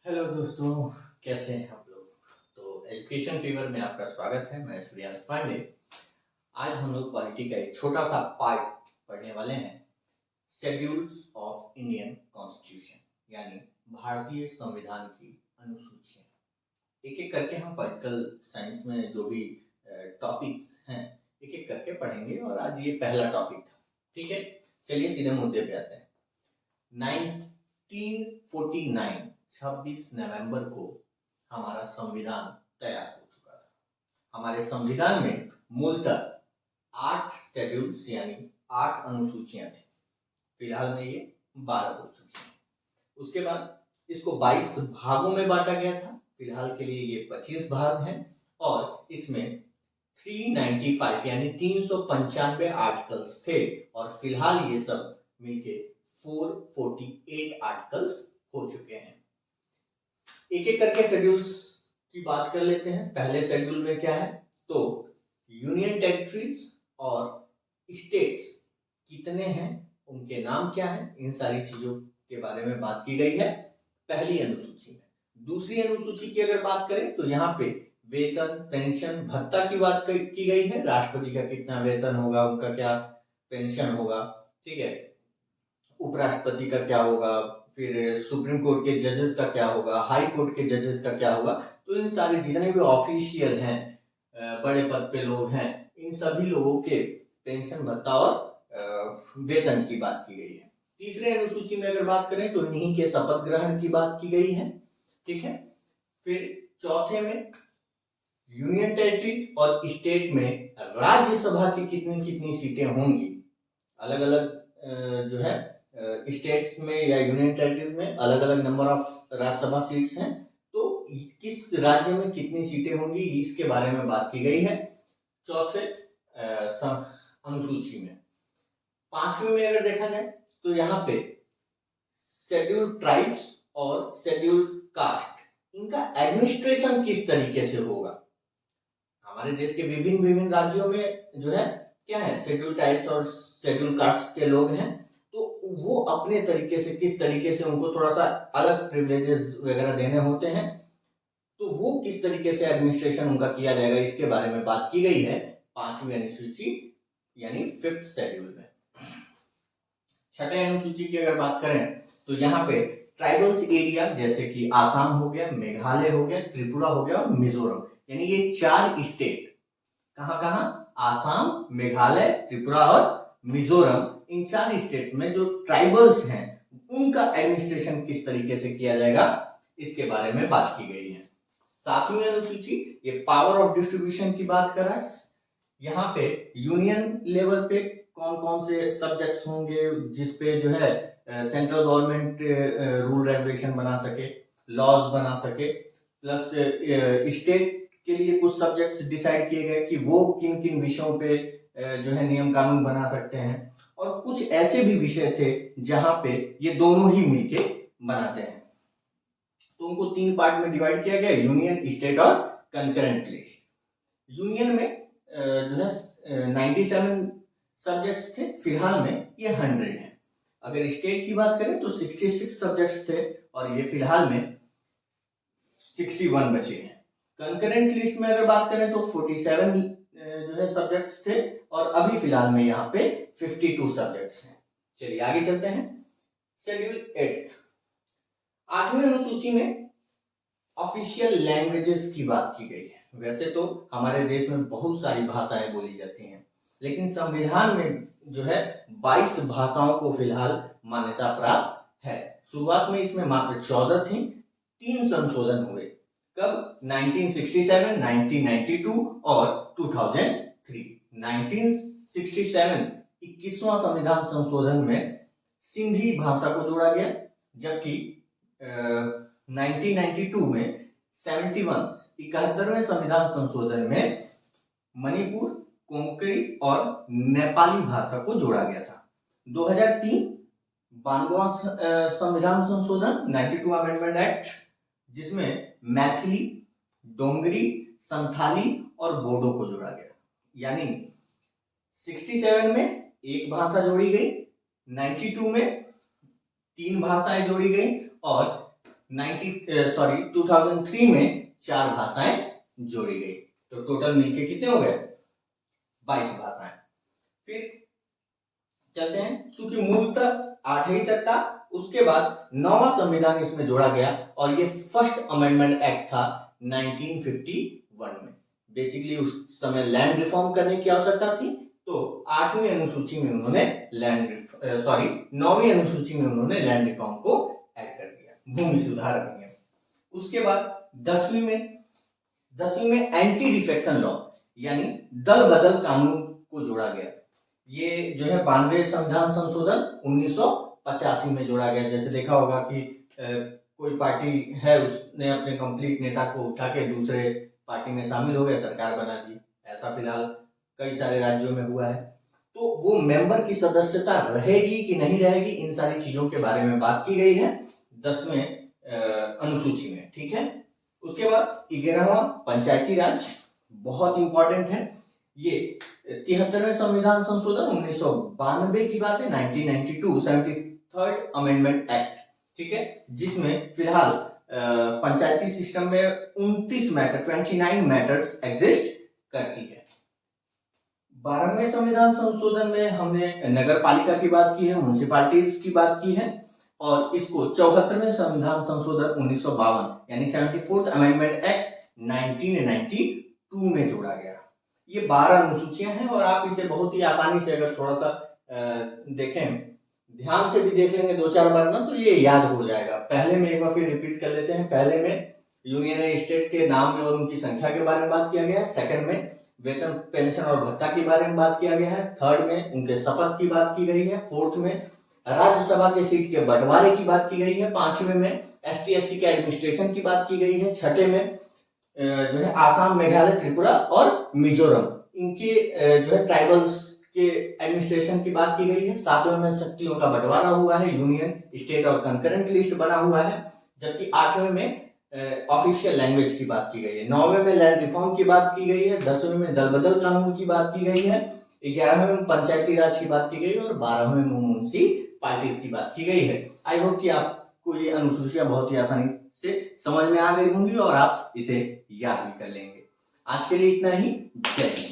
Hello दोस्तों, कैसे हैं आप लोग। तो एजुकेशन फीवर में आपका स्वागत है। मैं सूर्यास पांडे। आज हम लोग पॉलिटी का एक छोटा सा पार्ट पढ़ने वाले हैं। शेड्यूल्स ऑफ इंडियन कॉन्स्टिट्यूशन, यानी भारतीय संविधान की अनुसूचियां। एक एक करके हम पॉलिटिकल साइंस में जो भी टॉपिक्स हैं एक एक करके पढ़ेंगे, और आज ये पहला टॉपिक था। ठीक है, चलिए सीधे मुद्दे पे आते हैं। 1949 26 नवंबर को हमारा संविधान तैयार हो चुका था। हमारे संविधान में मूलतः 8 शेड्यूल्स यानी 8 अनुसूचियां थी। फिलहाल में ये 12 हो चुकी हैं। उसके बाद इसको 22 भागों में बांटा गया था। फिलहाल के लिए ये 25 भाग हैं, और इसमें 395 यानी 395 आर्टिकल्स थे, और फिलहाल ये सब मिलके 448 आर्टिकल्स हो चुके हैं। एक एक करके शेड्यूल्स की बात कर लेते हैं। पहले शेड्यूल में क्या है, तो यूनियन टेरिटरीज और स्टेट्स कितने हैं, उनके नाम क्या है, इन सारी चीजों के बारे में बात की गई है पहली अनुसूची में। दूसरी अनुसूची की अगर बात करें तो यहाँ पे वेतन, पेंशन, भत्ता की बात की गई है। राष्ट्रपति का कितना वेतन होगा, उनका क्या पेंशन होगा, ठीक है, उपराष्ट्रपति का क्या होगा, फिर सुप्रीम कोर्ट के जजेस का क्या होगा, हाई कोर्ट के जजेस का क्या होगा। तो इन सारे जितने भी ऑफिशियल हैं, बड़े पद पे लोग हैं, इन सभी लोगों के पेंशन, भत्ता और वेतन की बात की गई है। तीसरे अनुसूची में अगर बात करें तो इन्हीं के शपथ ग्रहण की बात की गई है। ठीक है, फिर चौथे में यूनियन टेरिटरी और स्टेट में राज्यसभा की कितनी कितनी सीटें होंगी। अलग अलग जो है स्टेट्स में या यूनियन टेरिटरी में अलग अलग नंबर ऑफ राज्यसभा सीट्स हैं, तो किस राज्य में कितनी सीटें होंगी इसके बारे में बात की गई है चौथे अनुसूची में। पांचवी में अगर देखा जाए तो यहाँ पे शेड्यूल्ड ट्राइब्स और शेड्यूल्ड कास्ट, इनका एडमिनिस्ट्रेशन किस तरीके से होगा। हमारे देश के विभिन्न विभिन्न राज्यों में जो है क्या है, शेड्यूल टाइप्स और शेड्यूल कास्ट के लोग हैं, तो वो अपने तरीके से किस तरीके से उनको थोड़ा सा अलग प्रिविलेजेस वगैरह देने होते हैं, तो वो किस तरीके से एडमिनिस्ट्रेशन उनका किया जाएगा इसके बारे में बात की गई है पांचवी अनुसूची यानी 5th शेड्यूल में। छठे अनुसूची की अगर बात करें तो यहाँ पे ट्राइबल्स एरिया जैसे कि आसाम हो गया, मेघालय हो गया, त्रिपुरा हो गया और मिजोरम, यानी ये 4 स्टेट, कहां कहां, आसाम, मेघालय, त्रिपुरा और मिजोरम, इन 4 स्टेट में जो ट्राइबल्स हैं उनका एडमिनिस्ट्रेशन किस तरीके से किया जाएगा इसके बारे में बात की गई है। सातवीं अनुसूची ये पावर ऑफ डिस्ट्रीब्यूशन की बात कर रहा है। यहाँ पे यूनियन लेवल पे कौन कौन से सब्जेक्ट्स होंगे जिसपे जो है सेंट्रल गवर्नमेंट रूल रेगुलेशन बना सके, लॉज बना सके, प्लस स्टेट के लिए कुछ सब्जेक्ट्स डिसाइड किए गए कि वो किन किन विषयों पे जो है नियम कानून बना सकते हैं, और कुछ ऐसे भी विषय थे जहां पे ये दोनों ही मिलके बनाते हैं। तो उनको 3 पार्ट में डिवाइड किया गया, यूनियन, स्टेट और कंकरेंट लिस्ट। यूनियन में जो है 97 सब्जेक्ट्स थे, फिलहाल में ये 100 है। अगर स्टेट की बात करें तो 66 सब्जेक्ट्स थे, और ये फिलहाल में 61 बचे हैं। कंकरेंट लिस्ट में अगर बात करें तो 47 जो है सब्जेक्ट्स थे, और अभी फिलहाल में यहाँ पे 52 सब्जेक्ट्स हैं। चलिए आगे चलते हैं। शेड्यूल 8, 8वीं अनुसूची में ऑफिशियल लैंग्वेजेस की बात की गई है। वैसे तो हमारे देश में बहुत सारी भाषाएं बोली जाती हैं, लेकिन संविधान में जो है 22 भाषाओं को फिलहाल मान्यता प्राप्त है। शुरुआत में इसमें मात्र 14 थी, 3 संशोधन हुए, कब, 1967, 1992 और 2003। 1967 21वां संविधान संशोधन में सिंधी भाषा को जोड़ा गया, जबकि 1992 में 71वें संविधान संशोधन में मणिपुर, कोंकणी और नेपाली भाषा को जोड़ा गया था। 2003 92वां संविधान संशोधन 92 अमेंडमेंट एक्ट, जिसमें मैथिली, डोंगरी, संथाली और बोडो को जोड़ा गया। यानी 67 में एक भाषा जोड़ी गई, 92 में 3 भाषाएं जोड़ी गई, और 2003 में 4 भाषाएं जोड़ी गई, तो टोटल मिलके कितने हो गए? 22 भाषाएं। फिर चलते हैं, चूंकि मूलतः 8 ही तक था, उसके बाद 9वां संविधान इसमें जोड़ा गया और ये फर्स्ट अमेंडमेंट एक्ट था 1951 में। बेसिकली उस समय लैंड रिफॉर्म करने की आवश्यकता थी, तो 8वीं अनुसूची में उन्होंने 9वीं अनुसूची में उन्होंने लैंड रिफॉर्म को ऐड कर दिया, भूमि सुधार अधिनियम। उसके बाद 10वीं में एंटी डिफेक्शन लॉ यानी दल बदल कानून को जोड़ा गया। ये जो है 92वें संविधान संशोधन 1985 में जोड़ा गया। जैसे देखा होगा कि कोई पार्टी है, उसने अपने कंप्लीट नेता को उठा के दूसरे पार्टी में शामिल हो गए, सरकार बना दी। ऐसा फिलहाल कई सारे राज्यों में हुआ है। तो वो मेंबर की सदस्यता रहेगी कि नहीं रहेगी, इन सारी चीजों के बारे में बात की गई है 10वें अनुसूची में, ठीक है। उसके बाद 11वां पंचायती राज, बहुत इंपॉर्टेंट है। ये 73वें संविधान संशोधन 1992 की बात है, 1992 73rd अमेंडमेंट एक्ट, ठीक है, जिसमें फिलहाल पंचायती सिस्टम में 29 मैटर्स एग्जिस्ट करती है। 12वें संविधान संशोधन में हमने नगर पालिका की बात की है, म्युनिसिपैलिटीज की बात की है, और इसको 74वें संविधान संशोधन 1952 यानी 74th अमेंडमेंट एक्ट 1992 में जोड़ा गया। ये 12 अनुसूचियां हैं और आप इसे बहुत ही आसानी से अगर थोड़ा सा देखें, ध्यान से भी देख लेंगे 2-4 बार ना, तो ये याद हो जाएगा। पहले में एक बार फिर रिपीट कर लेते हैं। पहले में यूनियन एंड स्टेट के नाम और उनकी संख्या के बारे में बात किया गया है। सेकंड में वेतन, पेंशन और भत्ता के बारे में बात किया गया है। थर्ड में उनके शपथ की बात की गई है। फोर्थ में राज्यसभा के सीट के बंटवारे की बात की गई है। 5वें में ST/SC के एडमिनिस्ट्रेशन की बात की गई है। 6ठे में जो है आसाम, मेघालय, त्रिपुरा और मिजोरम, इनके जो है ट्राइबल्स के एडमिनिस्ट्रेशन की बात की गई है। 7वें में शक्तियों का बंटवारा हुआ है, यूनियन, स्टेट और कंकरेंट लिस्ट बना हुआ है। जबकि 8वें में ऑफिशियल लैंग्वेज की बात की गई है। 9वें में लैंड रिफॉर्म की बात की गई है। 10वें में दल बदल कानून की बात की गई है। 11वें में पंचायती राज की बात की गई है और 12वें में म्युनिसिपैलिटीज की बात की गई है। आई होप कि आपको ये अनुसूचियां बहुत ही आसानी से समझ में आ गई होंगी और आप इसे याद भी कर लेंगे। आज के लिए इतना ही। जय हिंद।